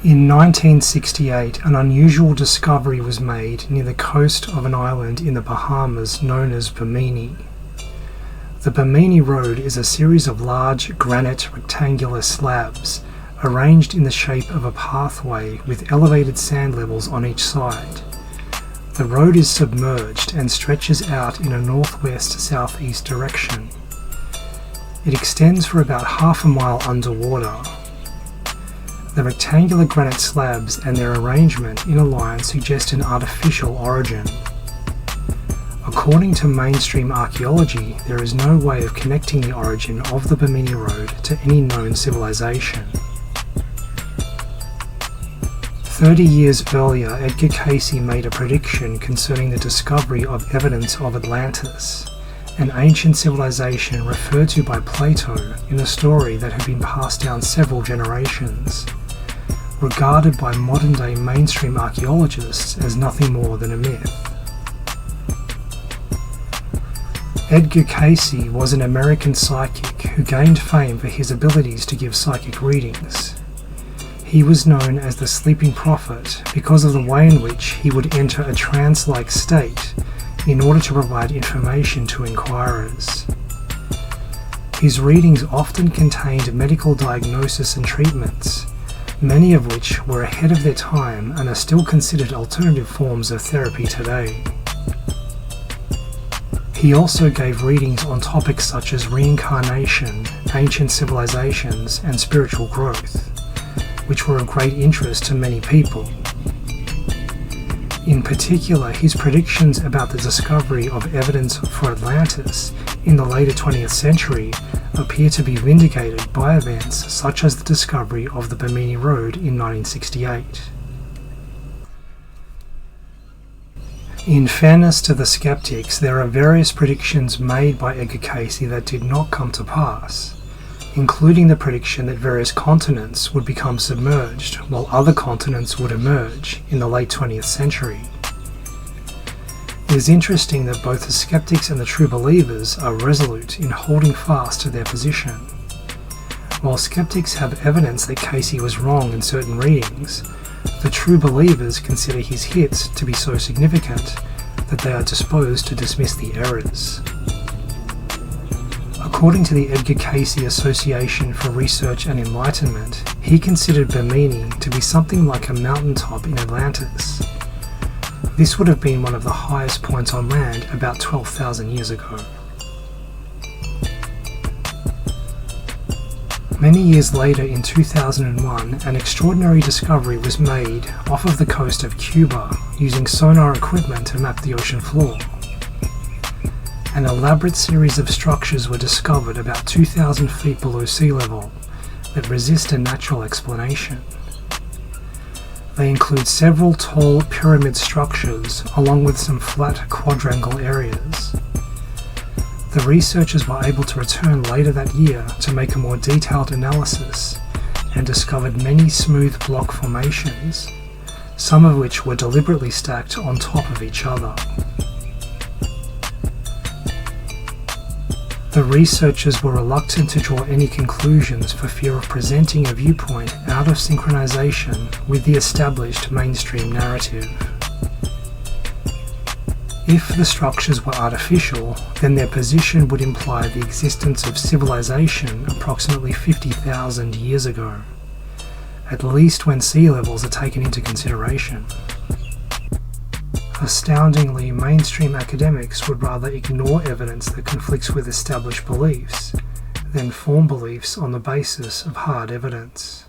In 1968, an unusual discovery was made near the coast of an island in the Bahamas known as Bimini. The Bimini Road is a series of large granite rectangular slabs arranged in the shape of a pathway with elevated sand levels on each side. The road is submerged and stretches out in a northwest-southeast direction. It extends for about half a mile underwater. The rectangular granite slabs and their arrangement in a line suggest an artificial origin. According to mainstream archaeology, there is no way of connecting the origin of the Bimini Road to any known civilization. 30 years earlier, Edgar Cayce made a prediction concerning the discovery of evidence of Atlantis, an ancient civilization referred to by Plato in a story that had been passed down several generations, regarded by modern-day mainstream archaeologists as nothing more than a myth. Edgar Cayce was an American psychic who gained fame for his abilities to give psychic readings. He was known as the Sleeping Prophet because of the way in which he would enter a trance-like state in order to provide information to inquirers. His readings often contained medical diagnosis and treatments, many of which were ahead of their time and are still considered alternative forms of therapy today. He also gave readings on topics such as reincarnation, ancient civilizations, and spiritual growth, which were of great interest to many people. In particular, his predictions about the discovery of evidence for Atlantis in the later 20th century appear to be vindicated by events such as the discovery of the Bimini Road in 1968. In fairness to the skeptics, there are various predictions made by Edgar Cayce that did not come to pass, including the prediction that various continents would become submerged while other continents would emerge in the late 20th century. It is interesting that both the skeptics and the true believers are resolute in holding fast to their position. While skeptics have evidence that Cayce was wrong in certain readings, the true believers consider his hits to be so significant that they are disposed to dismiss the errors. According to the Edgar Cayce Association for Research and Enlightenment, he considered Bimini to be something like a mountaintop in Atlantis. This would have been one of the highest points on land about 12,000 years ago. Many years later, in 2001, an extraordinary discovery was made off of the coast of Cuba using sonar equipment to map the ocean floor. An elaborate series of structures were discovered about 2,000 feet below sea level that resist a natural explanation. They include several tall pyramid structures along with some flat quadrangle areas. The researchers were able to return later that year to make a more detailed analysis and discovered many smooth block formations, some of which were deliberately stacked on top of each other. The researchers were reluctant to draw any conclusions for fear of presenting a viewpoint out of synchronization with the established mainstream narrative. If the structures were artificial, then their position would imply the existence of civilization approximately 50,000 years ago, at least when sea levels are taken into consideration. Astoundingly, mainstream academics would rather ignore evidence that conflicts with established beliefs than form beliefs on the basis of hard evidence.